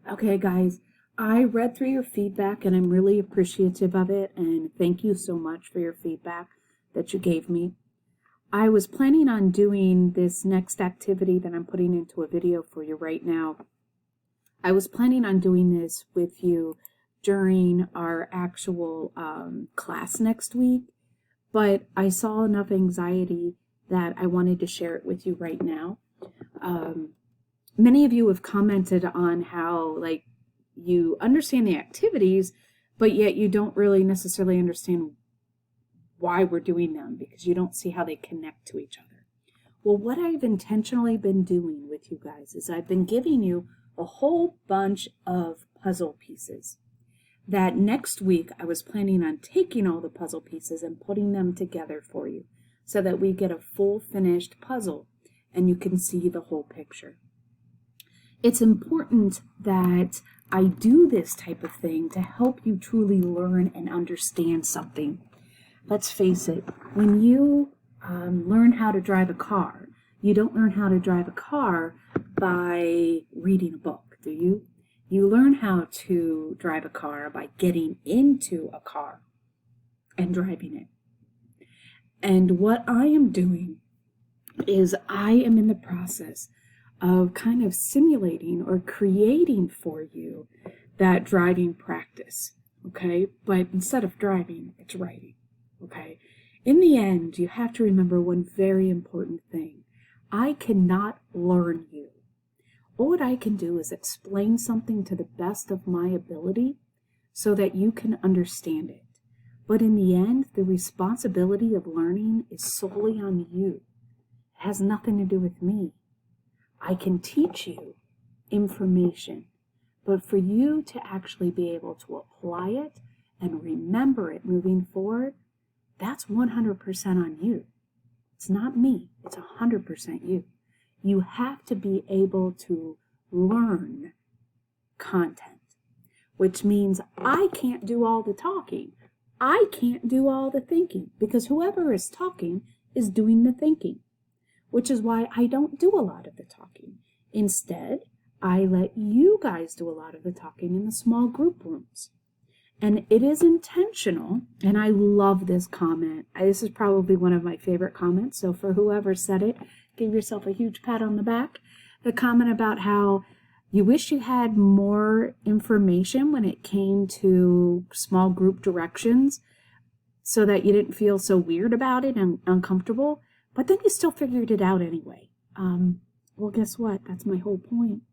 Okay, guys, I read through your feedback and I'm really appreciative of it. And thank you so much for your feedback that you gave me. I was planning on doing this next activity that I'm putting into a video for you right now. I was planning on doing this with you during our actual class next week, but I saw enough anxiety that I wanted to share it with you right now. Many of you have commented on how, like, you understand the activities, but yet you don't really necessarily understand why we're doing them because you don't see how they connect to each other. Well, what I've intentionally been doing with you guys is I've been giving you a whole bunch of puzzle pieces that next week I was planning on taking all the puzzle pieces and putting them together for you so that we get a full finished puzzle and you can see the whole picture. It's important that I do this type of thing to help you truly learn and understand something. Let's face it, when you learn how to drive a car, you don't learn how to drive a car by reading a book, do you? You learn how to drive a car by getting into a car and driving it. And what I am doing is I am in the process of kind of simulating or creating for you that driving practice, okay? But instead of driving, it's writing, okay? In the end, you have to remember one very important thing. I cannot learn you. All what I can do is explain something to the best of my ability so that you can understand it. But in the end, the responsibility of learning is solely on you. It has nothing to do with me. I can teach you information, but for you to actually be able to apply it and remember it moving forward, that's 100% on you. It's not me. It's 100% you. You have to be able to learn content, which means I can't do all the talking. I can't do all the thinking because whoever is talking is doing the thinking, which is why I don't do a lot of the talking. Instead, I let you guys do a lot of the talking in the small group rooms. And it is intentional, and I love this comment. This is probably one of my favorite comments, so for whoever said it, give yourself a huge pat on the back. The comment about how you wish you had more information when it came to small group directions so that you didn't feel so weird about it and uncomfortable, but then you still figured it out anyway. Well, guess what? That's my whole point.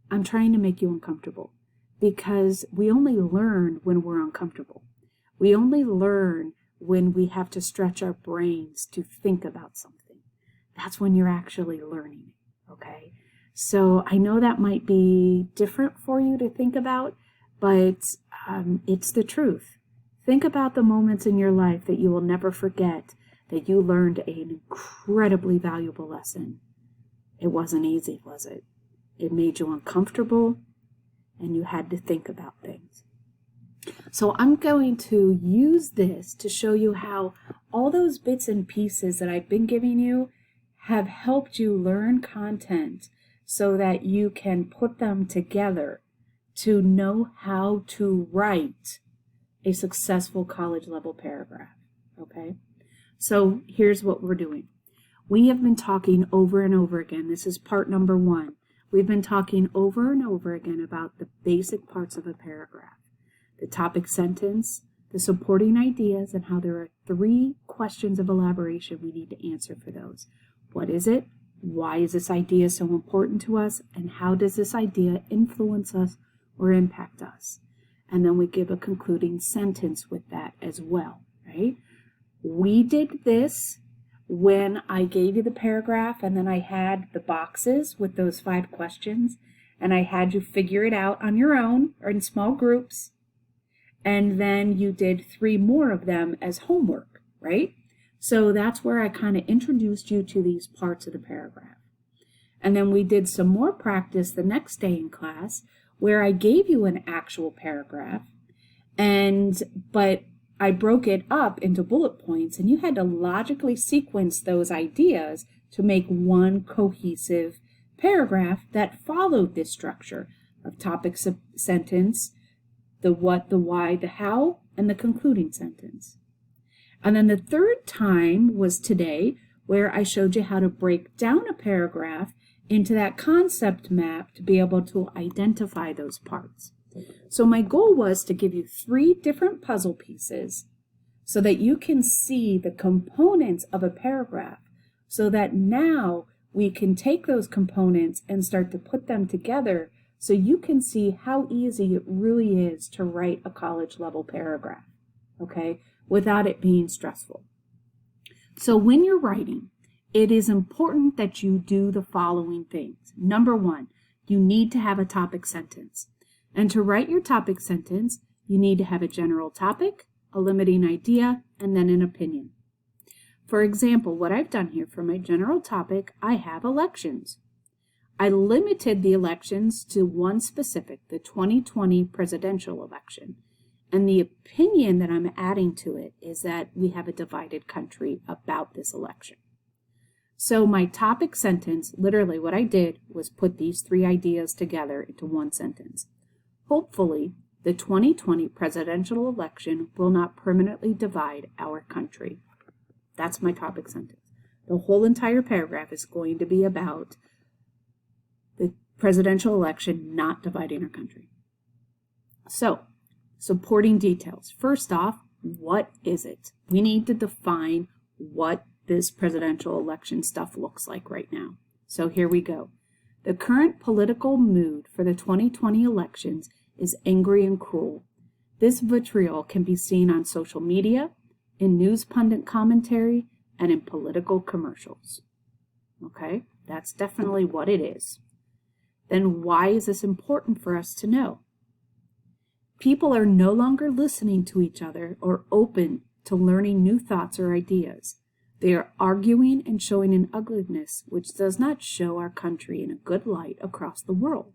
I'm trying to make you uncomfortable because we only learn when we're uncomfortable. We only learn when we have to stretch our brains to think about something. That's when you're actually learning, okay? So I know that might be different for you to think about, but it's the truth. Think about the moments in your life that you will never forget that you learned an incredibly valuable lesson. It wasn't easy, was it? It made you uncomfortable, and you had to think about things. So I'm going to use this to show you how all those bits and pieces that I've been giving you have helped you learn content so that you can put them together to know how to write a successful college level paragraph, okay? So here's what we're doing. We have been talking over and over again. This is part number 1. We've been talking over and over again about the basic parts of a paragraph. The topic sentence, the supporting ideas, and how there are 3 questions of elaboration we need to answer for those. What is it? Why is this idea so important to us? And how does this idea influence us or impact us? And then we give a concluding sentence with that as well, right? We did this when I gave you the paragraph and then I had the boxes with those 5 questions and I had you figure it out on your own or in small groups. And then you did 3 more of them as homework, right? So that's where I kind of introduced you to these parts of the paragraph. And then we did some more practice the next day in class where I gave you an actual paragraph, but I broke it up into bullet points and you had to logically sequence those ideas to make one cohesive paragraph that followed this structure. of topic sentence, the what, the why, the how, and the concluding sentence. And then the third time was today, where I showed you how to break down a paragraph into that concept map to be able to identify those parts. So my goal was to give you 3 different puzzle pieces so that you can see the components of a paragraph, so that now we can take those components and start to put them together so you can see how easy it really is to write a college level paragraph, okay, without it being stressful. So when you're writing, it is important that you do the following things. Number 1, you need to have a topic sentence. And to write your topic sentence, you need to have a general topic, a limiting idea, and then an opinion. For example, what I've done here for my general topic, I have elections. I limited the elections to one specific, the 2020 presidential election. And the opinion that I'm adding to it is that we have a divided country about this election. So my topic sentence, literally what I did was put these 3 ideas together into one sentence. Hopefully, the 2020 presidential election will not permanently divide our country. That's my topic sentence. The whole entire paragraph is going to be about the presidential election not dividing our country. So, supporting details. First off, what is it? We need to define what this presidential election stuff looks like right now. So here we go. The current political mood for the 2020 elections is angry and cruel. This vitriol can be seen on social media, in news pundit commentary, and in political commercials. Okay, that's definitely what it is. Then why is this important for us to know? People are no longer listening to each other or open to learning new thoughts or ideas. They are arguing and showing an ugliness which does not show our country in a good light across the world.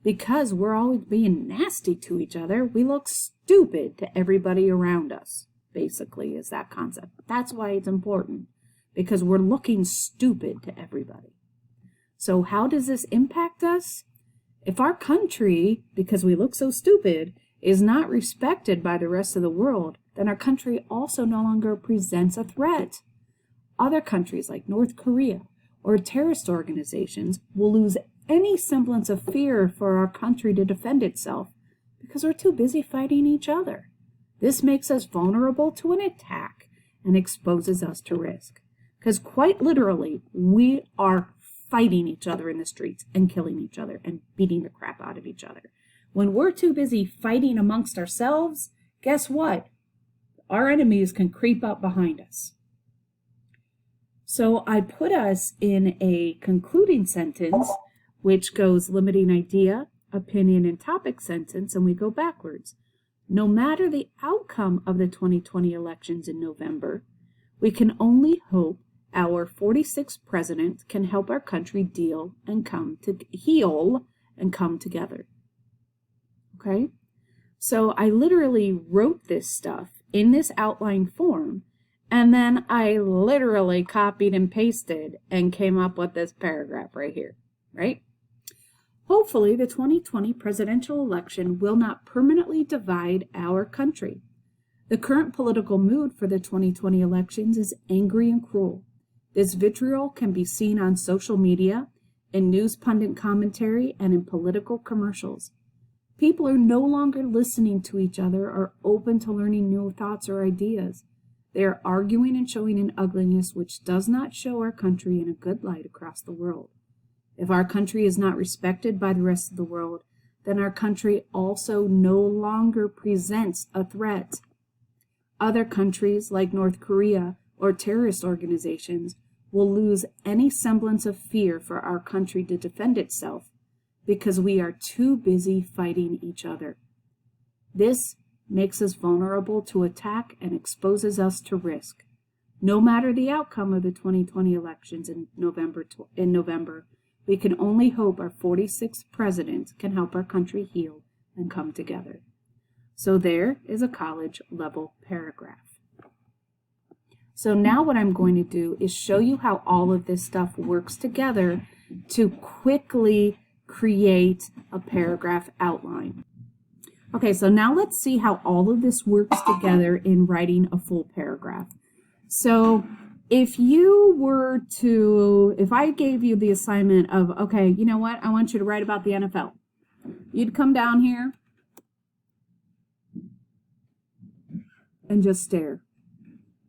Because we're always being nasty to each other, we look stupid to everybody around us, basically, is that concept. That's why it's important, because we're looking stupid to everybody. So how does this impact us? If our country, because we look so stupid, is not respected by the rest of the world, then our country also no longer presents a threat. Other countries like North Korea or terrorist organizations will lose any semblance of fear for our country to defend itself because we're too busy fighting each other. This makes us vulnerable to an attack and exposes us to risk. Because quite literally, we are fighting each other in the streets and killing each other and beating the crap out of each other. When we're too busy fighting amongst ourselves, guess what? Our enemies can creep up behind us. So I put us in a concluding sentence, which goes limiting idea, opinion, and topic sentence, and we go backwards. No matter the outcome of the 2020 elections in November, we can only hope our 46th president can help our country heal and come together. Okay? So I literally wrote this stuff in this outline form, and then I literally copied and pasted and came up with this paragraph right here, right? Hopefully, the 2020 presidential election will not permanently divide our country. The current political mood for the 2020 elections is angry and cruel. This vitriol can be seen on social media, in news pundit commentary, and in political commercials. People are no longer listening to each other or open to learning new thoughts or ideas. They are arguing and showing an ugliness which does not show our country in a good light across the world. If our country is not respected by the rest of the world, then our country also no longer presents a threat. Other countries like North Korea or terrorist organizations will lose any semblance of fear for our country to defend itself because we are too busy fighting each other. This makes us vulnerable to attack and exposes us to risk. No matter the outcome of the 2020 elections in November, we can only hope our 46th president can help our country heal and come together. So there is a college level paragraph. So now what I'm going to do is show you how all of this stuff works together to quickly create a paragraph outline. Okay, so now let's see how all of this works together in writing a full paragraph. So if I gave you the assignment of, okay, you know what, I want you to write about the NFL. You'd come down here and just stare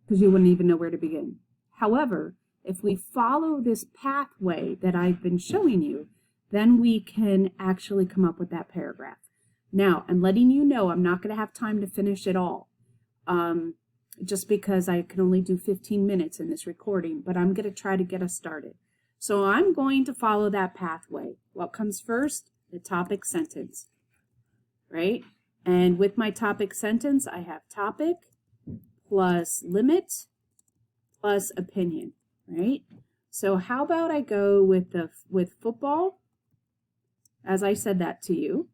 because you wouldn't even know where to begin. However, if we follow this pathway that I've been showing you, then we can actually come up with that paragraph. Now, I'm letting you know I'm not going to have time to finish it all, just because I can only do 15 minutes in this recording, but I'm going to try to get us started. So I'm going to follow that pathway. What comes first? The topic sentence, right? And with my topic sentence, I have topic plus limit plus opinion, right? So how about I go with football, as I said that to you.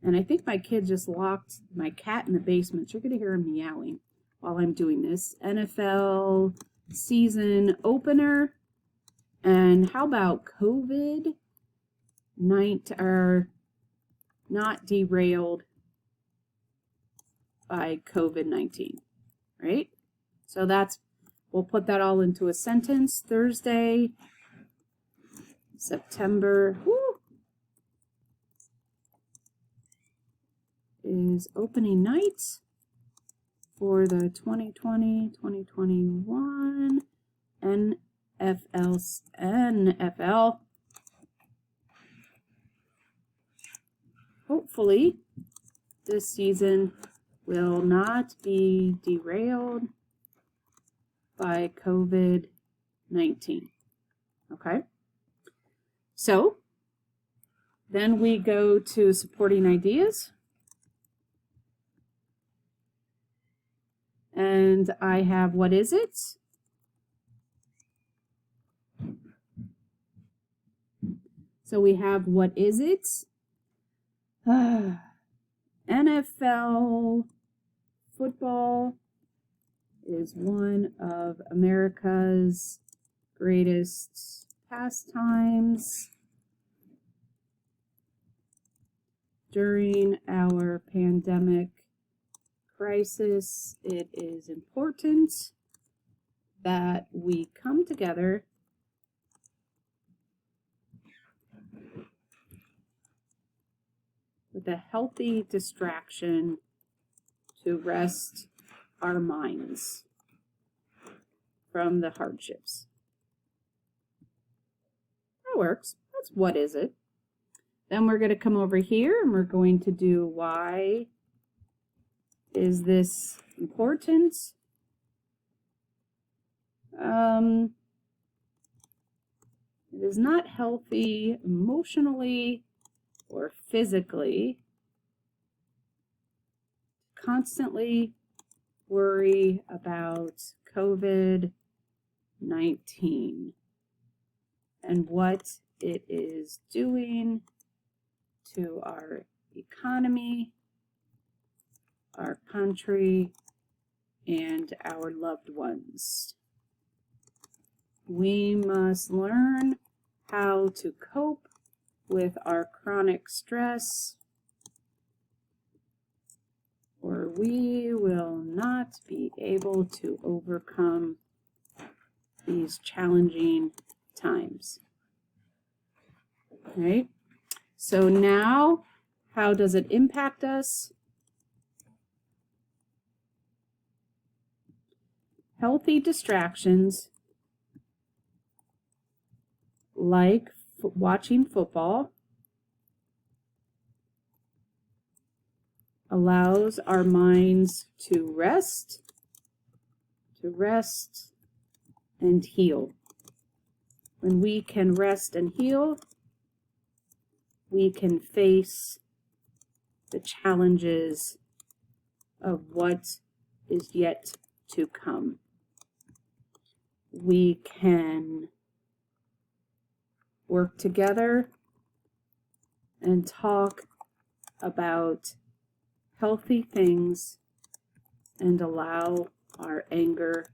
And I think my kid just locked my cat in the basement. So you're going to hear him meowing while I'm doing this. NFL season opener. And how about COVID-19 not derailed by COVID-19, right? So we'll put that all into a sentence. Thursday, September, is opening night for the 2020-2021 NFL. Hopefully, this season will not be derailed by COVID-19. Okay? So, then we go to supporting ideas. And I have, what is it? So we have, what is it? NFL football is one of America's greatest pastimes. During our pandemic crisis, it is important that we come together with a healthy distraction to rest our minds from the hardships. That works. That's what is it. Then we're going to come over here and we're going to do why is this important? It is not healthy emotionally or physically constantly worry about COVID-19 and what it is doing to our economy, our country, and our loved ones. We must learn how to cope with our chronic stress, or we will not be able to overcome these challenging times. Right? So now, how does it impact us? Healthy distractions like watching football allows our minds to rest and heal. When we can rest and heal, we can face the challenges of what is yet to come. We can work together and talk about healthy things and allow our anger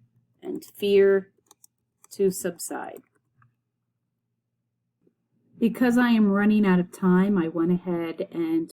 and fear to subside. Because I am running out of time, I went ahead and